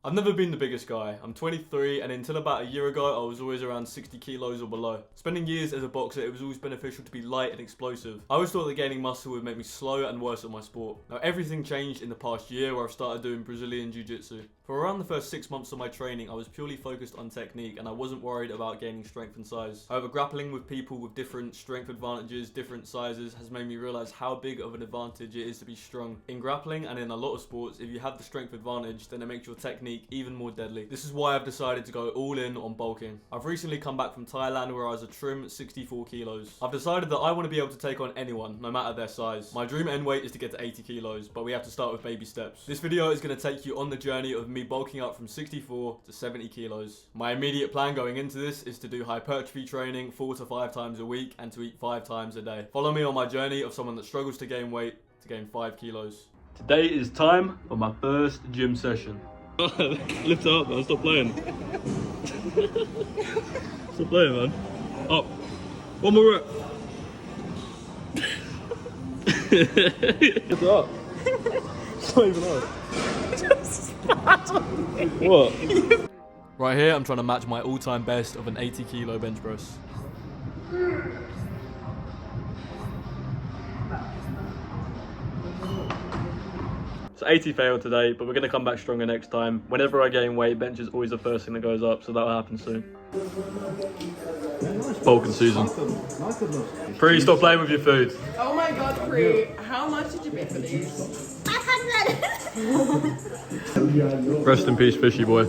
I've never been the biggest guy. I'm 23 and until about a year ago I was always around 60 kilos or below. Spending years as a boxer, it was always beneficial to be light and explosive. I always thought that gaining muscle would make me slow and worse at my sport. Now everything changed in the past year where I've started doing Brazilian Jiu-Jitsu. For around the first 6 months of my training I was purely focused on technique and I wasn't worried about gaining strength and size. However, grappling with people with different strength advantages, different sizes has made me realise how big of an advantage it is to be strong. In grappling and in a lot of sports, if you have the strength advantage then it makes your technique even more deadly. This is why I've decided to go all in on bulking. I've recently come back from Thailand where I was a trim 64 kilos. I've decided that I want to be able to take on anyone, no matter their size. My dream end weight is to get to 80 kilos, but we have to start with baby steps. This video is going to take you on the journey of me bulking up from 64 to 70 kilos. My immediate plan going into this is to do hypertrophy training 4 to 5 times a week and to eat 5 times a day. Follow me on my journey of someone that struggles to gain weight to gain 5 kilos. Today is time for my first gym session. Lift it up, man. Stop playing. Stop playing, man. Up. One more rep. Lift it up. It's not even on. What? Right here, I'm trying to match my all-time best of an 80 kilo bench press. So 80 failed today, but we're going to come back stronger next time. Whenever I gain weight, bench is always the first thing that goes up, so that'll happen soon. Bulk and Susan. Pre, stop playing with your food. Oh my god, Pre, how much did you pay for these? 500! Rest in peace, fishy boy.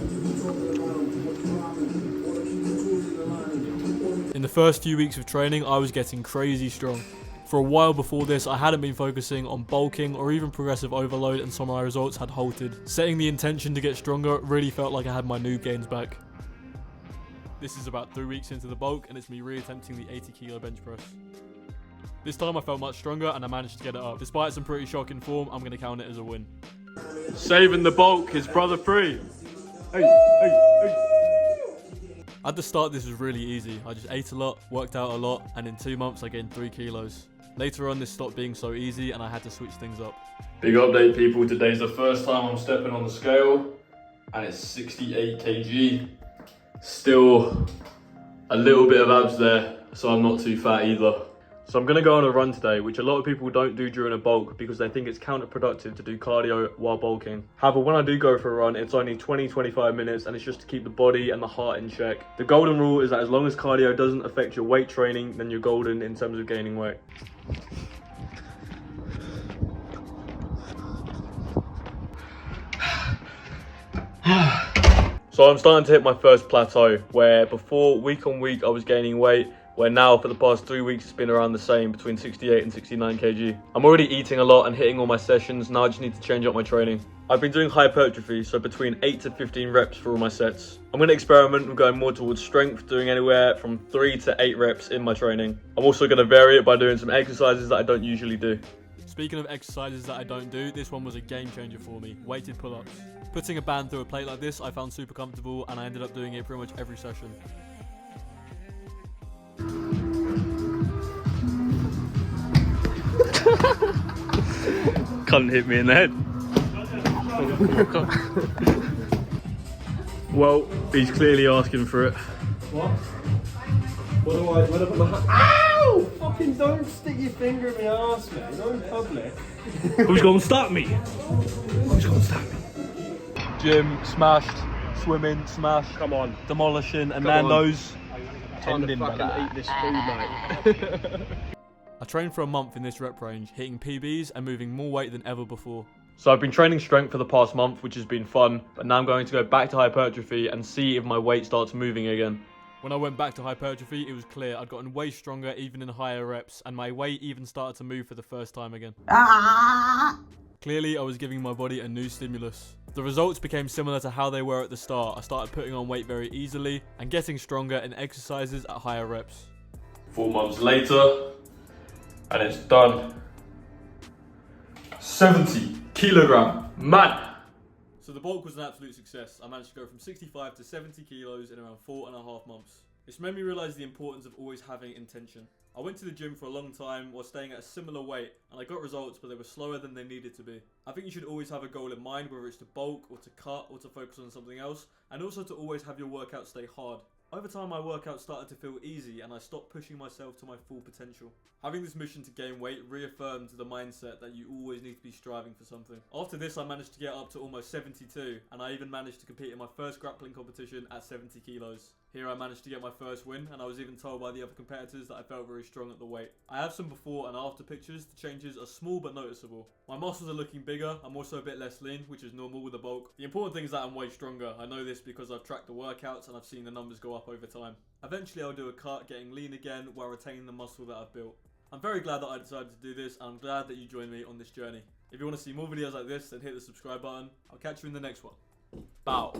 In the first few weeks of training, I was getting crazy strong. For a while before this, I hadn't been focusing on bulking or even progressive overload and some of my results had halted. Setting the intention to get stronger really felt like I had my noob gains back. This is about 3 weeks into the bulk and it's me re-attempting the 80 kilo bench press. This time I felt much stronger and I managed to get it up. Despite some pretty shocking form, I'm going to count it as a win. Saving the bulk, his brother Free. Hey, hey, hey. At the start this was really easy. I just ate a lot, worked out a lot, and in 2 months I gained 3 kilos. Later on this stopped being so easy and I had to switch things up. Big update people, today's the first time I'm stepping on the scale and it's 68 kg. Still a little bit of abs there, so I'm not too fat either. So I'm gonna go on a run today, which a lot of people don't do during a bulk because they think it's counterproductive to do cardio while bulking. However, when I do go for a run, it's only 20-25 minutes and it's just to keep the body and the heart in check. The golden rule is that as long as cardio doesn't affect your weight training, then you're golden in terms of gaining weight. So I'm starting to hit my first plateau where before week on week I was gaining weight, where now for the past 3 weeks it's been around the same, between 68 and 69 kg. I'm already eating a lot and hitting all my sessions, now I just need to change up my training. I've been doing hypertrophy, so between 8 to 15 reps for all my sets. I'm going to experiment with going more towards strength, doing anywhere from 3 to 8 reps in my training. I'm also going to vary it by doing some exercises that I don't usually do. Speaking of exercises that I don't do, this one was a game changer for me, weighted pull-ups. Putting a band through a plate like this I found super comfortable and I ended up doing it pretty much every session. Can't hit me in the head. Well, he's clearly asking for it. What? What do I put my hand? Ow! Fucking don't stick your finger in my arse, man. You're in public. Who's gonna stop me? Who's gonna stop me? Gym, smashed. Swimming, smashed. Come on. Demolishing, and Nando's. Time to fucking eat this food, mate. I trained for a month in this rep range, hitting PBs and moving more weight than ever before. So I've been training strength for the past month, which has been fun, but now I'm going to go back to hypertrophy and see if my weight starts moving again. When I went back to hypertrophy, it was clear I'd gotten way stronger even in higher reps, and my weight even started to move for the first time again. Clearly, I was giving my body a new stimulus. The results became similar to how they were at the start. I started putting on weight very easily and getting stronger in exercises at higher reps. 4 months later, and it's done. 70 kilogram, man! So the bulk was an absolute success. I managed to go from 65 to 70 kilos in around 4.5 months. It's made me realise the importance of always having intention. I went to the gym for a long time while staying at a similar weight, and I got results, but they were slower than they needed to be. I think you should always have a goal in mind, whether it's to bulk or to cut or to focus on something else, and also to always have your workout stay hard. Over time, my workout started to feel easy and I stopped pushing myself to my full potential. Having this mission to gain weight reaffirmed the mindset that you always need to be striving for something. After this, I managed to get up to almost 72, and I even managed to compete in my first grappling competition at 70 kilos. Here I managed to get my first win, and I was even told by the other competitors that I felt very strong at the weight. I have some before and after pictures. The changes are small but noticeable. My muscles are looking bigger. I'm also a bit less lean, which is normal with the bulk. The important thing is that I'm way stronger. I know this because I've tracked the workouts and I've seen the numbers go up over time. Eventually I'll do a cut, getting lean again while retaining the muscle that I've built. I'm very glad that I decided to do this, and I'm glad that you joined me on this journey. If you want to see more videos like this, then hit the subscribe button. I'll catch you in the next one. Bow.